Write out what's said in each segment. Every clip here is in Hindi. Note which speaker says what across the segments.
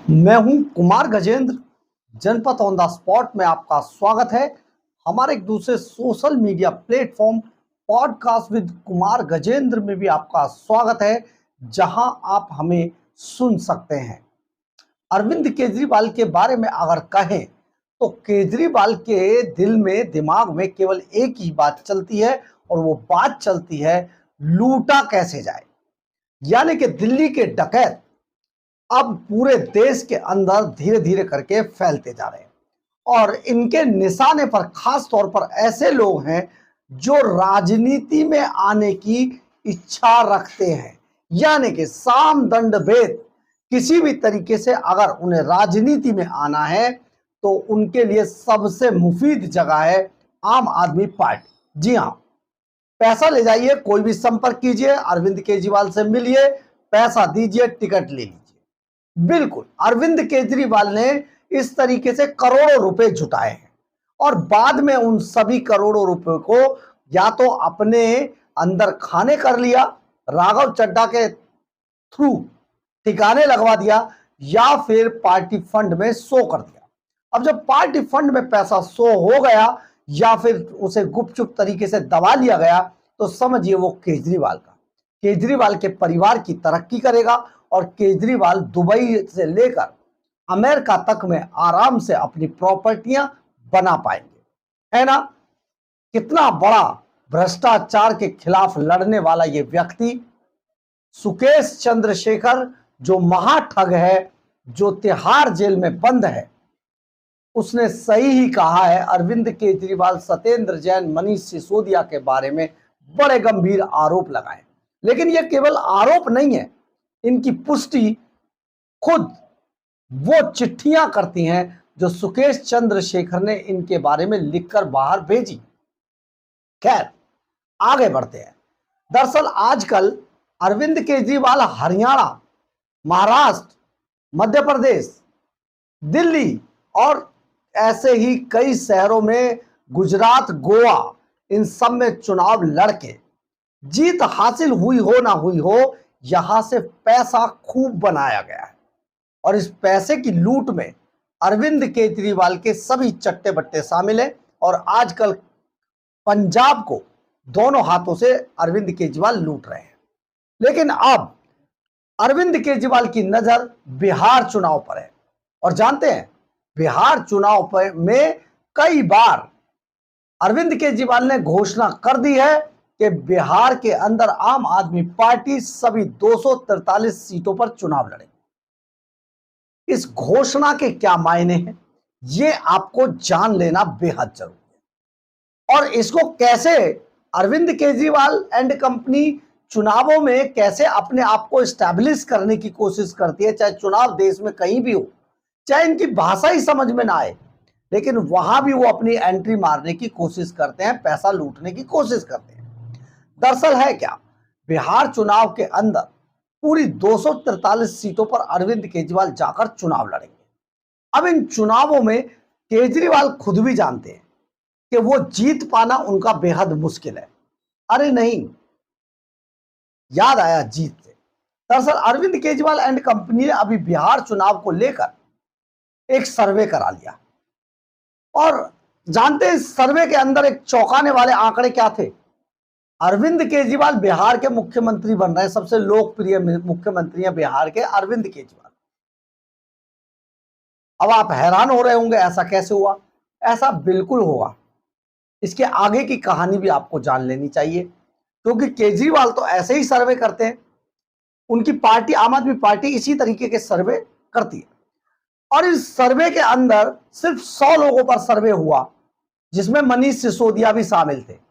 Speaker 1: मैं हूं कुमार गजेंद्र। जनपद ऑन द स्पॉट में आपका स्वागत है। हमारे एक दूसरे social media platform podcast with Kumar Gajendra में भी आपका स्वागत है, जहां आप हमें सुन सकते हैं। अरविंद केजरीवाल के बारे में अगर कहें तो केजरीवाल के दिल में दिमाग में केवल एक ही बात चलती है, और वो बात चलती है लूटा कैसे जाए। यानी कि दिल्ली के डकैत अब पूरे देश के अंदर धीरे धीरे करके फैलते जा रहे हैं, और इनके निशाने पर खास तौर पर ऐसे लोग हैं जो राजनीति में आने की इच्छा रखते हैं। यानी कि साम दंड भेद, किसी भी तरीके से अगर उन्हें राजनीति में आना है तो उनके लिए सबसे मुफीद जगह है आम आदमी पार्टी। जी हाँ, पैसा ले जाइए, कोई भी संपर्क कीजिए, अरविंद केजरीवाल से मिलिए, पैसा दीजिए, टिकट ले लीजिए। बिल्कुल, अरविंद केजरीवाल ने इस तरीके से करोड़ों रुपए जुटाए हैं, और बाद में उन सभी करोड़ों रुपए को या तो अपने अंदर खाने कर लिया, राघव चड्ढा के थ्रू ठिकाने लगवा दिया, या फिर पार्टी फंड में शो कर दिया। अब जब पार्टी फंड में पैसा शो हो गया या फिर उसे गुपचुप तरीके से दबा लिया गया, तो समझिए वो केजरीवाल के परिवार की तरक्की करेगा, और केजरीवाल दुबई से लेकर अमेरिका तक में आराम से अपनी प्रॉपर्टियां बना पाएंगे। है ना? कितना बड़ा भ्रष्टाचार के खिलाफ लड़ने वाला ये व्यक्ति सुकेश चंद्रशेखर, जो महाठग है, जो तिहाड़ जेल में बंद है, उसने सही ही कहा है। अरविंद केजरीवाल सत्येंद्र जैन, मनीष सिसोदिया के बारे में बड़े गंभीर आरोप लगाए, लेकिन यह केवल आरोप नहीं है, इनकी पुष्टि खुद वो चिट्ठियां करती हैं जो सुकेश चंद्रशेखर ने इनके बारे में लिखकर बाहर भेजी। खैर, आगे बढ़ते हैं। दरअसल आजकल अरविंद केजरीवाल हरियाणा, महाराष्ट्र, मध्य प्रदेश, दिल्ली और ऐसे ही कई शहरों में, गुजरात, गोवा, इन सब में चुनाव लड़के जीत हासिल हुई हो ना हुई हो, यहां से पैसा खूब बनाया गया है, और इस पैसे की लूट में अरविंद केजरीवाल के सभी चट्टे बट्टे शामिल हैं। और आजकल पंजाब को दोनों हाथों से अरविंद केजरीवाल लूट रहे हैं। लेकिन अब अरविंद केजरीवाल की नजर बिहार चुनाव पर है, और जानते हैं बिहार चुनाव पर में कई बार अरविंद केजरीवाल ने घोषणा कर दी है कि बिहार के अंदर आम आदमी पार्टी सभी 243 सीटों पर चुनाव लड़ेगी। इस घोषणा के क्या मायने हैं, ये आपको जान लेना बेहद जरूरी है। और इसको कैसे अरविंद केजरीवाल एंड कंपनी चुनावों में कैसे अपने आप को एस्टैब्लिश करने की कोशिश करती है, चाहे चुनाव देश में कहीं भी हो, चाहे इनकी भाषा ही समझ में ना आए, लेकिन वहां भी वो अपनी एंट्री मारने की कोशिश करते हैं, पैसा लूटने की कोशिश करते हैं। दरअसल है क्या, बिहार चुनाव के अंदर पूरी 243 सीटों पर अरविंद केजरीवाल जाकर चुनाव लड़ेंगे। अब इन चुनावों में केजरीवाल खुद भी जानते हैं कि वो जीत पाना उनका बेहद मुश्किल है। अरे नहीं, याद आया जीत से। दरअसल अरविंद केजरीवाल एंड कंपनी ने अभी बिहार चुनाव को लेकर एक सर्वे करा लिया, और जानते हैं इस सर्वे के अंदर एक चौंकाने वाले आंकड़े क्या थे। अरविंद केजरीवाल बिहार के मुख्यमंत्री बन रहे हैं, सबसे लोकप्रिय मुख्यमंत्री हैं बिहार के अरविंद केजरीवाल। अब आप हैरान हो रहे होंगे ऐसा कैसे हुआ। ऐसा बिल्कुल होगा, इसके आगे की कहानी भी आपको जान लेनी चाहिए, क्योंकि केजरीवाल तो ऐसे ही सर्वे करते हैं, उनकी पार्टी आम आदमी पार्टी इसी तरीके के सर्वे करती है। और इस सर्वे के अंदर सिर्फ 100 लोगों पर सर्वे हुआ, जिसमें मनीष सिसोदिया भी शामिल थे।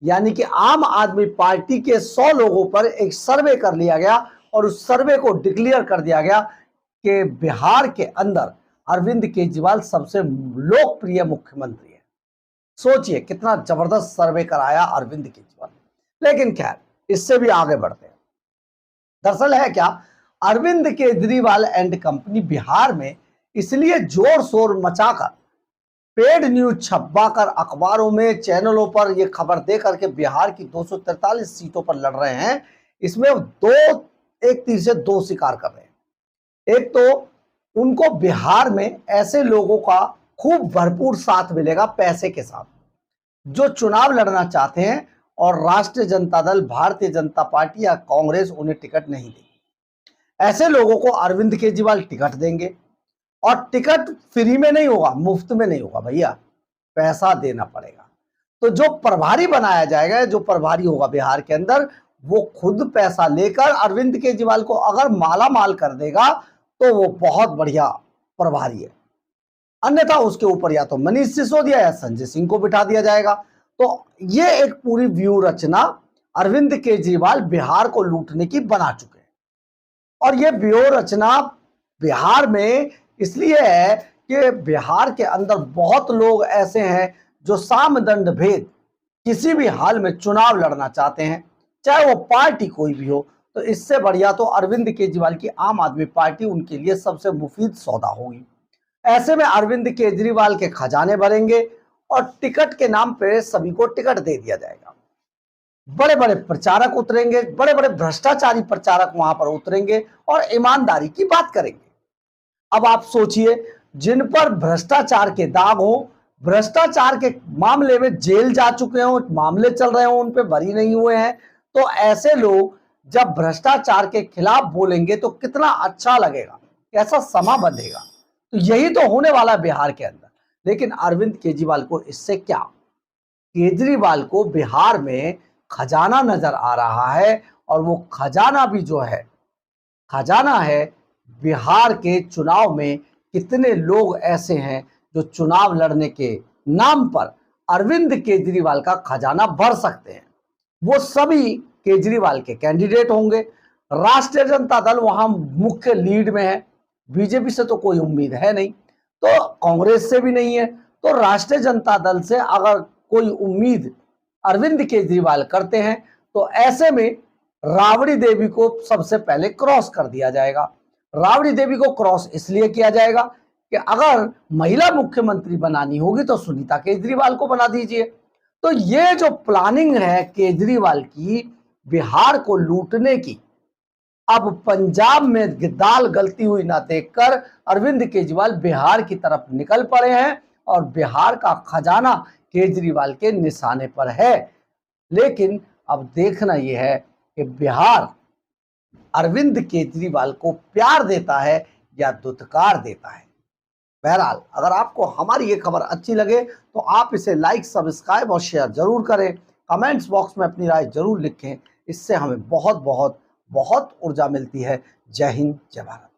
Speaker 1: यानी कि आम आदमी पार्टी के 100 लोगों पर एक सर्वे कर लिया गया, और उस सर्वे को डिक्लेयर कर दिया गया कि बिहार के अंदर अरविंद केजरीवाल सबसे लोकप्रिय मुख्यमंत्री है। सोचिए कितना जबरदस्त सर्वे कराया अरविंद केजरीवाल ने। लेकिन खैर, इससे भी आगे बढ़ते हैं। दरअसल है क्या, अरविंद केजरीवाल एंड कंपनी बिहार में इसलिए जोर शोर मचाकर, पेड न्यूज छपवाकर, अखबारों में, चैनलों पर यह खबर देकर के बिहार की 243 सीटों पर लड़ रहे हैं, इसमें एक तीर से दो शिकार कर रहे हैं। एक तो उनको बिहार में ऐसे लोगों का खूब भरपूर साथ मिलेगा पैसे के साथ, जो चुनाव लड़ना चाहते हैं और राष्ट्रीय जनता दल, भारतीय जनता पार्टी या कांग्रेस उन्हें टिकट नहीं देगी। ऐसे लोगों को अरविंद केजरीवाल टिकट देंगे और टिकट फ्री में नहीं होगा, मुफ्त में नहीं होगा भैया, पैसा देना पड़ेगा। तो जो प्रभारी बनाया जाएगा, जो प्रभारी होगा बिहार के अंदर, वो खुद पैसा लेकर अरविंद केजरीवाल को अगर माला माल कर देगा तो वो बहुत बढ़िया प्रभारी है। अन्यथा उसके ऊपर या तो मनीष सिसोदिया या संजय सिंह को बिठा दिया जाएगा। तो ये एक पूरी व्यू रचना अरविंद केजरीवाल बिहार को लूटने की बना चुके हैं। और ये व्यू रचना बिहार में इसलिए है कि बिहार के अंदर बहुत लोग ऐसे हैं जो सामदंड भेद किसी भी हाल में चुनाव लड़ना चाहते हैं, चाहे वो पार्टी कोई भी हो। तो इससे बढ़िया तो अरविंद केजरीवाल की आम आदमी पार्टी उनके लिए सबसे मुफीद सौदा होगी। ऐसे में अरविंद केजरीवाल के खजाने भरेंगे और टिकट के नाम पे सभी को टिकट दे दिया जाएगा। बड़े बड़े प्रचारक उतरेंगे, बड़े बड़े भ्रष्टाचारी प्रचारक वहां पर उतरेंगे और ईमानदारी की बात करेंगे। अब आप सोचिए, जिन पर भ्रष्टाचार के दाग हो, भ्रष्टाचार के मामले में जेल जा चुके हो, मामले चल रहे हो, उन पे बरी नहीं हुए हैं, तो ऐसे लोग जब भ्रष्टाचार के खिलाफ बोलेंगे तो कितना अच्छा लगेगा, कैसा समा बंधेगा। तो यही तो होने वाला बिहार के अंदर। लेकिन अरविंद केजरीवाल को इससे क्या, केजरीवाल को बिहार में खजाना नजर आ रहा है और वो खजाना भी जो है, खजाना है बिहार के चुनाव में कितने लोग ऐसे हैं जो चुनाव लड़ने के नाम पर अरविंद केजरीवाल का खजाना भर सकते हैं। वो सभी केजरीवाल के कैंडिडेट होंगे। राष्ट्रीय जनता दल वहां मुख्य लीड में है, बीजेपी से तो कोई उम्मीद है नहीं, तो कांग्रेस से भी नहीं है। तो राष्ट्रीय जनता दल से अगर कोई उम्मीद अरविंद केजरीवाल करते हैं तो ऐसे में राबड़ी देवी को सबसे पहले क्रॉस कर दिया जाएगा। राबड़ी देवी को क्रॉस इसलिए किया जाएगा कि अगर महिला मुख्यमंत्री बनानी होगी तो सुनीता केजरीवाल को बना दीजिए। तो ये जो प्लानिंग है केजरीवाल की बिहार को लूटने की, अब पंजाब में दाल गलती हुई ना देखकर अरविंद केजरीवाल बिहार की तरफ निकल पड़े हैं और बिहार का खजाना केजरीवाल के निशाने पर है। लेकिन अब देखना यह है कि बिहार अरविंद केजरीवाल को प्यार देता है या दुत्कार देता है। बहरहाल, अगर आपको हमारी ये खबर अच्छी लगे तो आप इसे लाइक, सब्सक्राइब और शेयर जरूर करें। कमेंट्स बॉक्स में अपनी राय जरूर लिखें, इससे हमें बहुत बहुत बहुत ऊर्जा मिलती है। जय हिंद, जय भारत।